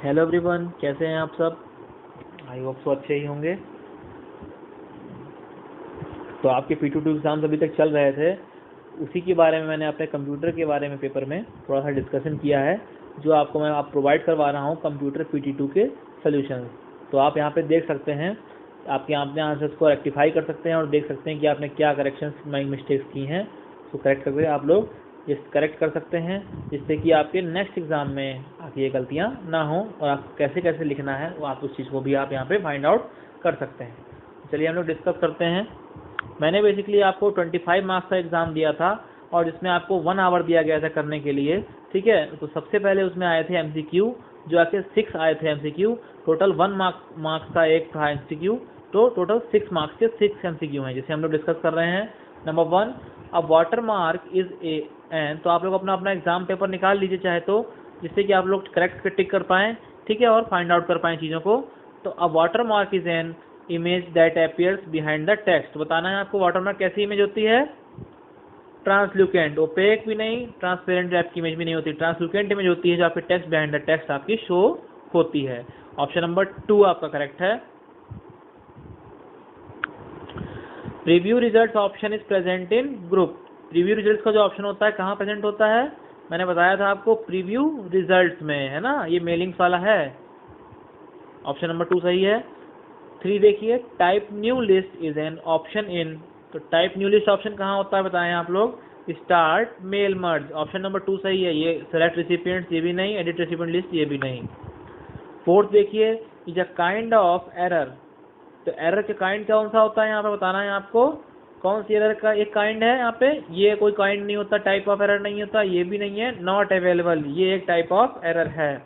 Hello everyone, कैसे हैं आप सब। आई होप सो अच्छे ही होंगे। तो आपके P22 एग्ज़ाम्स अभी तक चल रहे थे, उसी के बारे में मैंने अपने कंप्यूटर के बारे में पेपर में थोड़ा सा डिस्कशन किया है, जो आपको मैं प्रोवाइड करवा रहा हूँ कंप्यूटर P22 के सॉल्यूशंस। तो आप यहाँ पे देख सकते हैं, आप यहाँ अपने आंसर्स को रेक्टिफाई कर सकते हैं और देख सकते हैं कि आपने क्या करेक्शंस मिस्टेक्स की हैं, तो करेक्ट करके आप लोग इस करेक्ट कर सकते हैं, जिससे कि आपके नेक्स्ट एग्ज़ाम में आपकी ये गलतियाँ ना हों और आपको कैसे कैसे लिखना है वो आप उस चीज़ को भी आप यहाँ पे फाइंड आउट कर सकते हैं। चलिए हम लोग डिस्कस करते हैं। मैंने बेसिकली आपको 25 मार्क्स का एग्ज़ाम दिया था और जिसमें आपको 1 आवर दिया गया था करने के लिए, ठीक है। तो सबसे पहले उसमें आए थे MCQ, जो आपके 6 आए थे MCQ। टोटल 1 मार्क्स का एक था MCQ, तो टोटल 6 मार्क्स के 6 MCQ हैं, जिसे हम लोग डिस्कस कर रहे हैं। Number 1, a watermark is an. तो आप लोग अपना अपना एग्जाम पेपर निकाल लीजिए चाहे तो, जिससे कि आप लोग करेक्ट टिक कर पाएँ, ठीक है, और फाइंड आउट कर पाएँ चीज़ों को। तो अ watermark is an image that appears behind the text. बताना है आपको वाटर मार्क कैसी इमेज होती है। ट्रांसल्यूकेंट, ओपेक भी नहीं, ट्रांसपेरेंट टाइप की इमेज भी नहीं होती, ट्रांसल्यूकेंट इमेज होती है जो आपके टेक्स्ट बिहाइंड द टेक्स्ट आपकी शो होती है। ऑप्शन नंबर 2 आपका करेक्ट है। Preview results option is present in group. Preview results का जो ऑप्शन होता है कहाँ प्रेजेंट होता है, मैंने बताया था आपको प्रीव्यू रिजल्ट्स में, है ना, ये मेलिंग्स वाला है। ऑप्शन नंबर 2 सही है। 3 देखिए, type new list is an option in. तो टाइप न्यू लिस्ट ऑप्शन कहाँ होता है बताएं आप लोग। Start mail merge, option number 2 सही है। ये सेलेक्ट रिसिपिएंट्स ये भी नहीं, एडिट रिसिपिएंट लिस्ट ये भी नहीं। 4th देखिए, is a kind of error. तो एरर के काइंड कौन सा होता है यहाँ पे बताना है आपको, कौन सी एरर का एक काइंड है यहाँ पे। ये कोई काइंड नहीं होता, टाइप ऑफ एरर नहीं होता, ये भी नहीं है। नॉट अवेलेबल, ये एक टाइप ऑफ एरर है,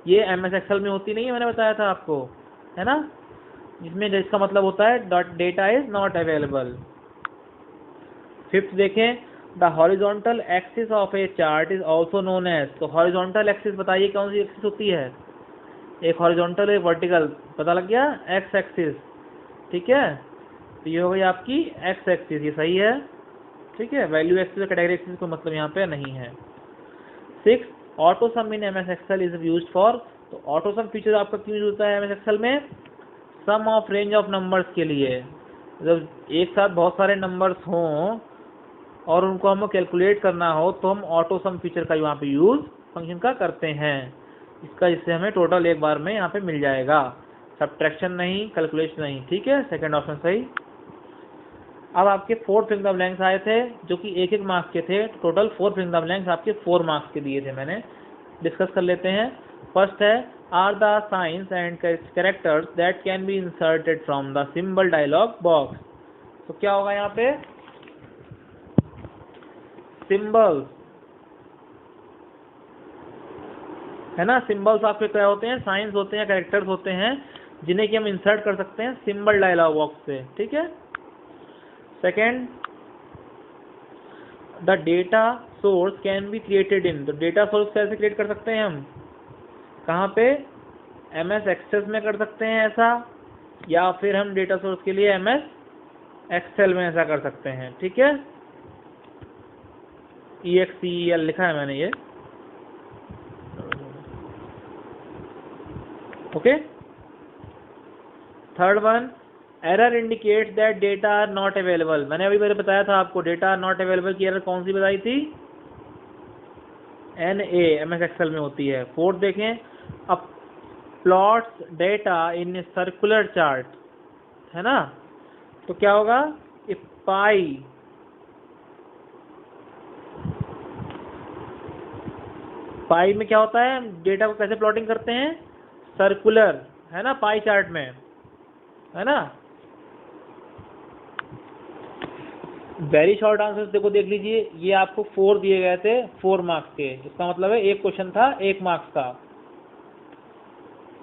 ये MS एक्सेल में होती नहीं है, मैंने बताया था आपको, है ना, जिसमें इसका मतलब होता है data is not available. 5th देखें, the horizontal axis of a chart is also known as. तो हॉरिजॉन्टल एक्सिस बताइए कौन सी एक्सिस होती है। एक हॉरिजॉन्टल एक वर्टिकल, पता लग गया, एक्स एक्सिस, ठीक है। तो ये हो गई आपकी एक्स एक्सिस, ये सही है, ठीक है। वैल्यू एक्सिस और कैटेगरी एक्सिस को मतलब यहाँ पे नहीं है। 6, auto sum in MS excel is used for. तो ऑटो सम फीचर आपका क्यों यूज होता है MS एक्सेल में, sum of range of numbers के लिए। जब एक साथ बहुत सारे नंबर्स हों और उनको हमें कैलकुलेट करना हो तो हम ऑटो सम फीचर का यहाँ पे यूज फंक्शन का करते हैं इसका, जिससे हमें टोटल एक बार में यहाँ पे मिल जाएगा, सब्ट्रैक्शन नहीं, कैलकुलेशन नहीं, ठीक है। सेकंड ऑप्शन सही। अब आपके 4 फिंग द ब्लैंक्स आए थे जो कि 1-1 मार्क्स के थे। टोटल 4 फिंग द ब्लैंक्स आपके 4 मार्क्स के दिए थे, मैंने डिस्कस कर लेते हैं। फर्स्ट है, are the signs and characters that can be inserted from the symbol dialog box. तो क्या होगा यहाँ पे, सिंबल्स, है ना। सिंबल्स आपके क्या होते हैं, साइंस होते हैं, कैरेक्टर्स होते हैं, जिन्हें कि हम इंसर्ट कर सकते हैं सिंबल डायलॉग बॉक्स से, ठीक है। Second, the data source can be created in. तो डेटा सोर्स कैसे क्रिएट कर सकते हैं हम, कहाँ पे, MS एक्सेस में कर सकते हैं ऐसा, या फिर हम डेटा सोर्स के लिए MS एक्सेल में ऐसा कर सकते हैं, ठीक है। EXCEL लिखा है मैंने ये, okay. Third one, error indicates that data are not available. मैंने अभी पहले बताया था आपको, डेटा आर नॉट अवेलेबल की एरर कौन सी बताई थी, NA MS एक्सेल में होती है। 4th देखें, अब plots data in circular chart, है ना। तो क्या होगा, पाई, पाई में क्या होता है, डेटा को कैसे प्लॉटिंग करते हैं, सर्कुलर, है ना, पाई चार्ट में, है ना। वेरी शॉर्ट आंसर देखो, देख लीजिए, ये आपको 4 दिए गए थे 4 मार्क्स के, इसका मतलब है एक क्वेश्चन था 1 मार्क्स का।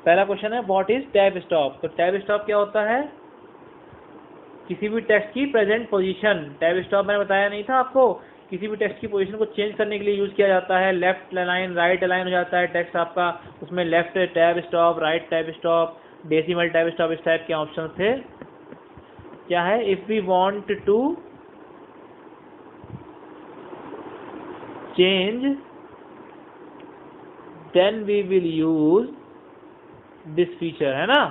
पहला क्वेश्चन है व्हाट इज टैब स्टॉप। तो टैब स्टॉप क्या होता है, किसी भी टेक्स्ट की प्रेजेंट पोजीशन। टैब स्टॉप मैंने बताया नहीं था आपको, किसी भी टेक्स्ट की पोजीशन को चेंज करने के लिए यूज किया जाता है। लेफ्ट अलाइन, राइट अलाइन हो जाता है टेक्स्ट आपका, उसमें left tab stop, right tab stop, decimal tab stop, इस टाइप के ऑप्शन थे। क्या है, if we want to change then we will use this feature, है ना।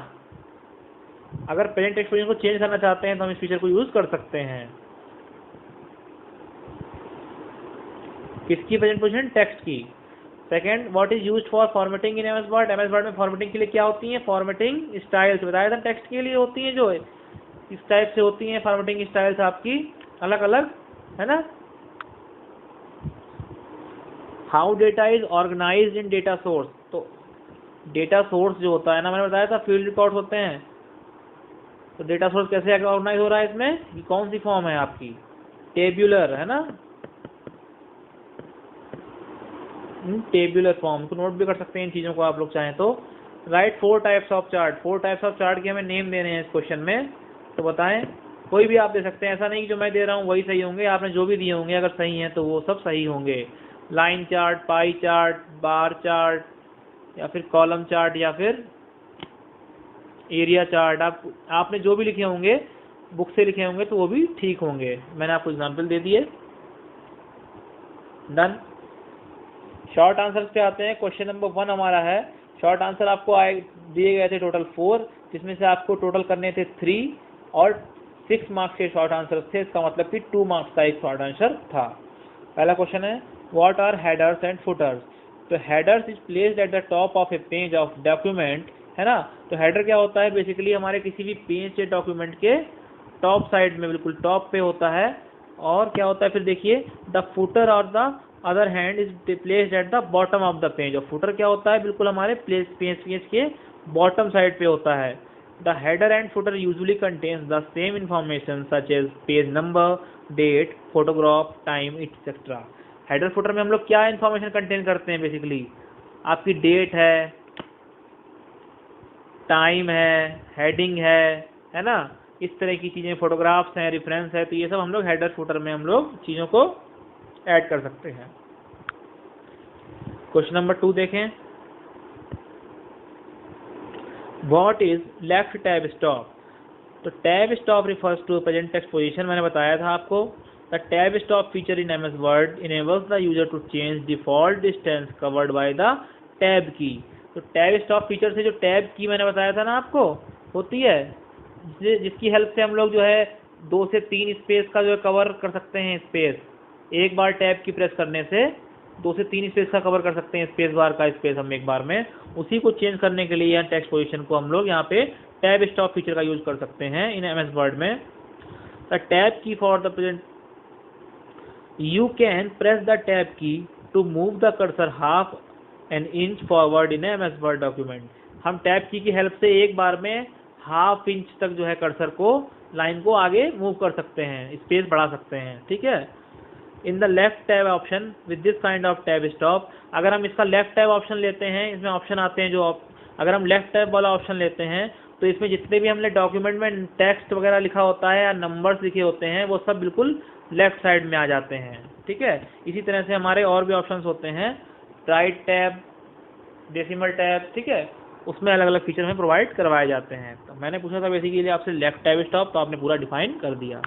अगर प्रेजेंट टेक्स्ट पोजीशन को चेंज करना चाहते हैं तो हम इस फीचर को यूज कर सकते हैं। किसकी प्रेजेंट पोजीशन? टेक्स्ट की। Second, what is used for formatting in MS word? MS Word में फॉर्मेटिंग के लिए क्या होती है? फॉर्मेटिंग स्टाइल्स बताया था, टेक्स्ट के लिए होती है, जो इस टाइप से होती है फॉर्मेटिंग स्टाइल्स आपकी अलग अलग, है ना। How data is organized in data source? तो डेटा सोर्स जो होता है ना, मैंने बताया था फील्ड रिकॉर्ड्स होते हैं, तो डेटा सोर्स कैसे ऑर्गेनाइज हो रहा है इसमें? ये कौन सी फॉर्म है आपकी? टेब्यूलर, है ना, टेब्यूलर फॉर्म को नोट भी कर सकते हैं इन चीज़ों को आप लोग चाहें तो। Right 4 types of chart. 4 types of chart के हमें नेम देने हैं इस क्वेश्चन में, तो बताएं। कोई भी आप दे सकते हैं, ऐसा नहीं कि जो मैं दे रहा हूँ वही सही होंगे, आपने जो भी दिए होंगे अगर सही हैं तो वो सब सही होंगे। Line chart, pie chart, bar chart, या फिर कॉलम चार्ट, या फिर एरिया चार्ट, आपने जो भी लिखे होंगे बुक से लिखे होंगे तो वो भी ठीक होंगे। मैंने आपको एग्जाम्पल दे दिए। डन। शॉर्ट आंसर्स पे आते हैं। क्वेश्चन नंबर 1 हमारा है, शॉर्ट आंसर आपको दिए गए थे टोटल 4, जिसमें से आपको टोटल करने थे 3 और 6 मार्क्स के शॉर्ट आंसर थे। इसका मतलब कि 2 मार्क्स का एक शॉर्ट आंसर था। पहला क्वेश्चन है, what are headers and footers? तो headers is placed at the top of a page of document, है ना। तो हेडर क्या होता है? बेसिकली हमारे किसी भी पेज या डॉक्यूमेंट के टॉप साइड में, बिल्कुल टॉप पे होता है। और क्या होता है फिर देखिए, द फुटर और the other hand is placed at the bottom of the page. और फुटर क्या होता है? बिल्कुल हमारे पेज के बॉटम साइड पे होता है। The header and footer usually contains the same information such as page number, date, photograph, time etcetera. Header footer में हम लोग क्या इंफॉर्मेशन कंटेन करते हैं? बेसिकली आपकी डेट है, टाइम है, हेडिंग है ना, इस तरह की चीजें, फोटोग्राफ्स हैं, रेफरेंस है, तो ये सब हम लोग हेडर फुटर में हम लोग चीजों को ऐड कर सकते हैं। क्वेश्चन नंबर 2 देखें, what is left tab stop? तो tab stop refers to present text position. मैंने बताया था आपको, the tab stop feature in MS Word enables the user to change default distance covered by the tab key. तो tab stop feature से जो tab की मैंने बताया था ना आपको होती है, जिसकी हेल्प से हम लोग जो है 2 से 3 स्पेस का जो है कवर कर सकते हैं। स्पेस एक बार टैब की प्रेस करने से 2 से 3 स्पेस का कवर कर सकते हैं, स्पेस बार का स्पेस हम एक बार में। उसी को चेंज करने के लिए यहाँ टेक्स्ट पोजीशन को हम लोग यहाँ पे टैब स्टॉप फीचर का यूज कर सकते हैं इन एमएस वर्ड में। The tab key for the present, you can press the tab key to move the cursor half an inch forward in MS Word document. हम tab key help से एक बार में half inch तक जो है cursor को, line को आगे मूव कर सकते हैं, स्पेस बढ़ा सकते हैं, ठीक है। In the left tab option with this kind of tab stop, अगर हम इसका लेफ्ट टैब ऑप्शन लेते हैं, इसमें ऑप्शन आते हैं जो अगर हम लेफ्ट टैब वाला ऑप्शन लेते हैं तो इसमें जितने भी हमने डॉक्यूमेंट में टेक्स्ट वगैरह लिखा होता है या नंबर्स लिखे होते हैं वो सब बिल्कुल लेफ्ट साइड में आ जाते हैं, ठीक है। इसी तरह से हमारे और भी ऑप्शंस होते हैं, राइट टैब, डेसिमल टैब, ठीक है, उसमें अलग अलग फीचर हमें प्रोवाइड करवाए जाते हैं। तो मैंने पूछा था बेसिकली आपसे लेफ्ट टैब स्टॉप, तो आपने पूरा डिफाइन कर दिया।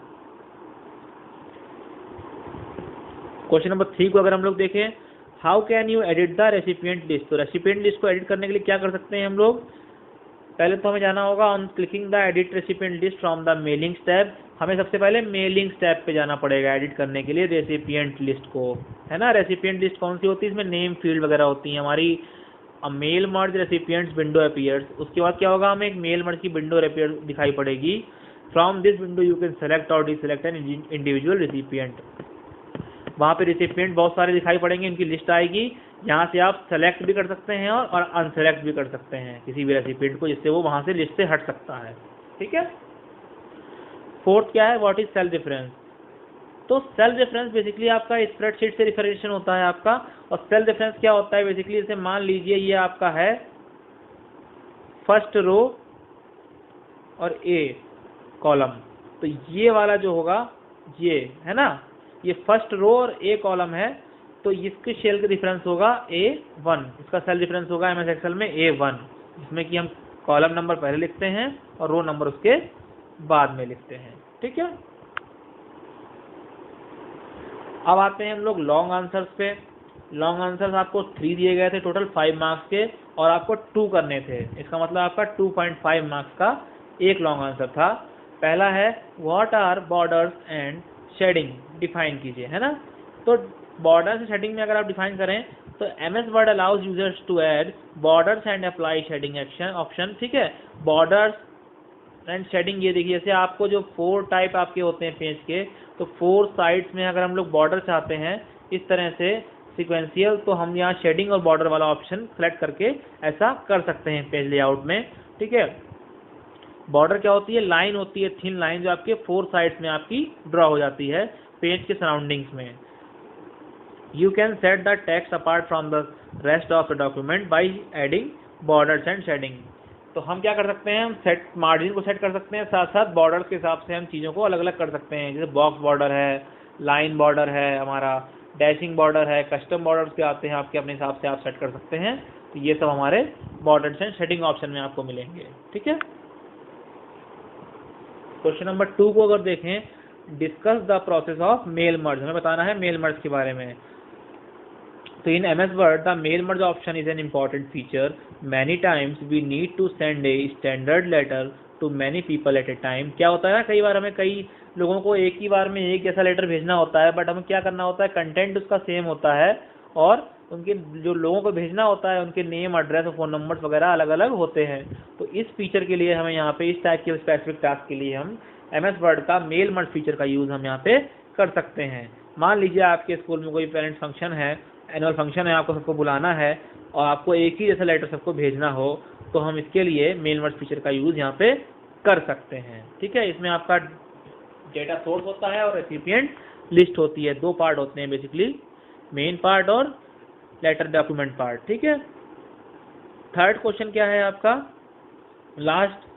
क्वेश्चन नंबर 3 को अगर हम लोग देखें, how can you edit the recipient list? तो रेसिपिएंट लिस्ट को एडिट करने के लिए क्या कर सकते हैं हम लोग? पहले तो हमें जाना होगा on clicking the edit recipient list from the mailings tab. हमें सबसे पहले मेलिंग्स टैब पे जाना पड़ेगा एडिट करने के लिए रेसिपिएंट लिस्ट को, है ना। रेसिपिएंट लिस्ट कौन सी होती है? इसमें नेम फील्ड वगैरह होती है हमारी। Mail merge recipients window appears, उसके बाद क्या होगा, हमें एक मेल मर्ज की विंडो अपीयर दिखाई पड़ेगी। From this window you can select और डिसेलेक्ट एन इंडिविजुअल रेसिपिएंट। वहाँ पे रेसिपिएंट बहुत सारे दिखाई पड़ेंगे, इनकी लिस्ट आएगी, यहाँ से आप सेलेक्ट भी कर सकते हैं और अनसेलेक्ट भी कर सकते हैं किसी भी रेसिपिएंट को, जिससे वो वहाँ से लिस्ट से हट सकता है, ठीक है। फोर्थ क्या है, व्हाट इज सेल रेफरेंस? तो सेल रेफरेंस बेसिकली आपका स्प्रेडशीट से रिफरेंशिएशन होता है आपका। और सेल रेफरेंस क्या होता है बेसिकली, जैसे मान लीजिए ये आपका है फर्स्ट रो और ए कॉलम, तो ये वाला जो होगा ये है ना, ये फर्स्ट रो और ए कॉलम है, तो इसके सेल का डिफरेंस होगा A1, इसका सेल डिफरेंस होगा एमएस एक्सेल में A1, जिसमें कि हम कॉलम नंबर पहले लिखते हैं और रो नंबर उसके बाद में लिखते हैं, ठीक है। अब आते हैं हम लोग लॉन्ग आंसर्स पे। लॉन्ग आंसर्स आपको 3 दिए गए थे टोटल 5 मार्क्स के, और आपको 2 करने थे। इसका मतलब आपका 2.5 मार्क्स का एक लॉन्ग आंसर था। पहला है what are borders and shading, define कीजिए, है ना। तो बॉर्डर्स एंड शेडिंग में अगर आप डिफाइन करें तो MS word allows users to add borders and apply shading action option, ठीक है। बॉर्डर्स एंड शेडिंग, ये देखिए जैसे आपको जो 4 टाइप आपके होते हैं पेज के, तो 4 साइड्स में अगर हम लोग बॉर्डर चाहते हैं इस तरह से सीक्वेंशियल, तो हम यहाँ शेडिंग और बॉर्डर वाला ऑप्शन सेलेक्ट करके ऐसा कर सकते हैं पेज लेआउट में, ठीक है। बॉर्डर क्या होती है, लाइन होती है, थिन लाइन जो आपके 4 साइड्स में आपकी ड्रॉ हो जाती है पेज के सराउंडिंग्स में। You can set the text apart from the rest of the document by adding borders and shading. तो हम क्या कर सकते हैं, हम सेट मार्जिन को सेट कर सकते हैं, साथ साथ बॉर्डर्स के हिसाब से हम चीज़ों को अलग अलग कर सकते हैं। जैसे बॉक्स बॉर्डर है, लाइन बॉर्डर है, हमारा डैशिंग बॉर्डर है, कस्टम बॉर्डर्स के आते हैं आपके, अपने हिसाब से आप सेट कर सकते हैं। तो ये सब हमारे बॉर्डर्स एंड शेडिंग ऑप्शन में आपको मिलेंगे, ठीक है। क्वेश्चन नंबर 2 को अगर देखें, discuss the process of mail merge, हमें बताना है मेल मर्ज के बारे में। तो इन MS Word the mail merge option is an important feature. Many times we need to send a standard letter to many people at a time. क्या होता है ना, कई बार हमें कई लोगों को एक ही बार में एक जैसा लेटर भेजना होता है, बट हमें क्या करना होता है, कंटेंट उसका सेम होता है और उनके जो लोगों को भेजना होता है उनके नेम, एड्रेस और फ़ोन नंबर्स वगैरह अलग अलग होते हैं। तो इस फीचर के लिए हमें यहाँ पे इस टाइप के स्पेसिफिक टास्क के लिए हम MS Word का मेल मर्ज फीचर का यूज़ हम यहाँ पे कर सकते हैं। मान लीजिए आपके स्कूल में कोई पेरेंट्स फंक्शन है, एनुअल फंक्शन है, आपको सबको बुलाना है और आपको एक ही जैसा लेटर सबको भेजना हो, तो हम इसके लिए मेल मर्ज फीचर का यूज़ यहाँ पे कर सकते हैं, ठीक है। इसमें आपका डेटा सोर्स होता है और रेसिपिएंट लिस्ट होती है, 2 पार्ट होते हैं बेसिकली, मेन पार्ट और लेटर डॉक्यूमेंट पार्ट, ठीक है। थर्ड क्वेश्चन क्या है आपका, last,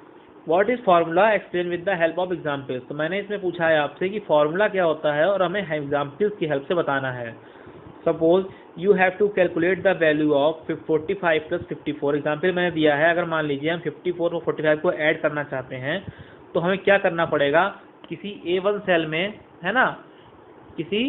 what is formula explain with the help of examples. तो मैंने इसमें पूछा है आपसे कि फार्मूला क्या होता है और हमें एग्जाम्पल्स की हेल्प से बताना है। Suppose you have to calculate the value of 45 + 54। Example मैंने दिया है, अगर मान लीजिए हम 54 और 45 को ऐड करना चाहते हैं तो हमें क्या करना पड़ेगा, किसी A1 सेल में, है ना, किसी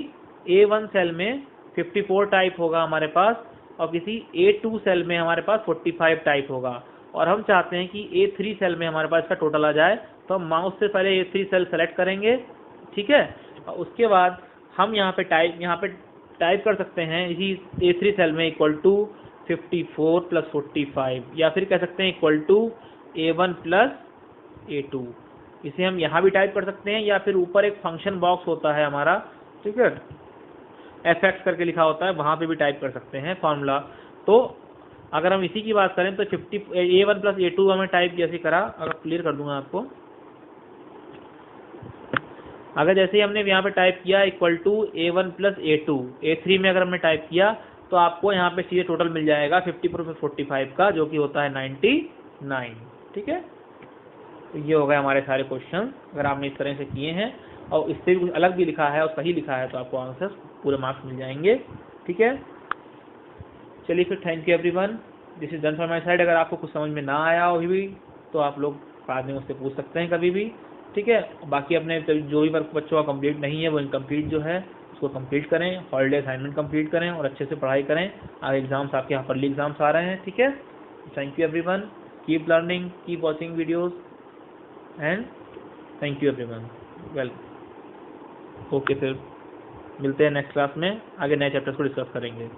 A1 सेल में 54 टाइप होगा हमारे पास और किसी A2 सेल में हमारे पास 45 टाइप होगा, और हम चाहते हैं कि A3 सेल में हमारे पास इसका टोटल आ जाए। तो हम माउस से पहले A3 सेल सेलेक्ट करेंगे, ठीक है, और उसके बाद हम यहाँ पे टाइप कर सकते हैं इसी A3 सेल में इक्वल टू 54 + 45, या फिर कह सकते हैं इक्वल टू A1 + A2। इसे हम यहाँ भी टाइप कर सकते हैं, या फिर ऊपर एक फंक्शन बॉक्स होता है हमारा, ठीक है, FX करके लिखा होता है, वहाँ पे भी टाइप कर सकते हैं फार्मूला। तो अगर हम इसी की बात करें तो A1 + A2 हमें टाइप जैसे करा, अगर क्लियर कर दूंगा आपको, अगर जैसे ही हमने यहाँ पे टाइप किया equal to A1 + A2, A3 में अगर हमने टाइप किया तो आपको यहाँ पे सीधे टोटल मिल जाएगा 54 + 45 का, जो कि होता है 99, ठीक है। तो ये हो गए हमारे सारे क्वेश्चन, अगर आपने इस तरह से किए हैं और इससे भी कुछ अलग भी लिखा है और सही लिखा है तो आपको आंसर पूरे मार्क्स मिल जाएंगे, ठीक है। चलिए फिर, thank you everyone, this is done from my side. अगर आपको कुछ समझ में ना आया हो भी तो आप लोग बाद में मुझसे पूछ सकते हैं कभी भी, ठीक है। बाकी अपने जो भी वर्क बच्चों का कंप्लीट नहीं है वो इनकम्प्लीट जो है उसको कंप्लीट करें, हॉलीडे असाइनमेंट कंप्लीट करें और अच्छे से पढ़ाई करें। आगे एग्जाम्स आपके यहाँ पर्ली एग्जाम्स आ रहे हैं, ठीक है। Thank you everyone, keep learning, keep watching videos and thank you everyone, welcome. Okay, फिर मिलते हैं नेक्स्ट क्लास में, आगे नए चैप्टर्स को डिस्कस करेंगे।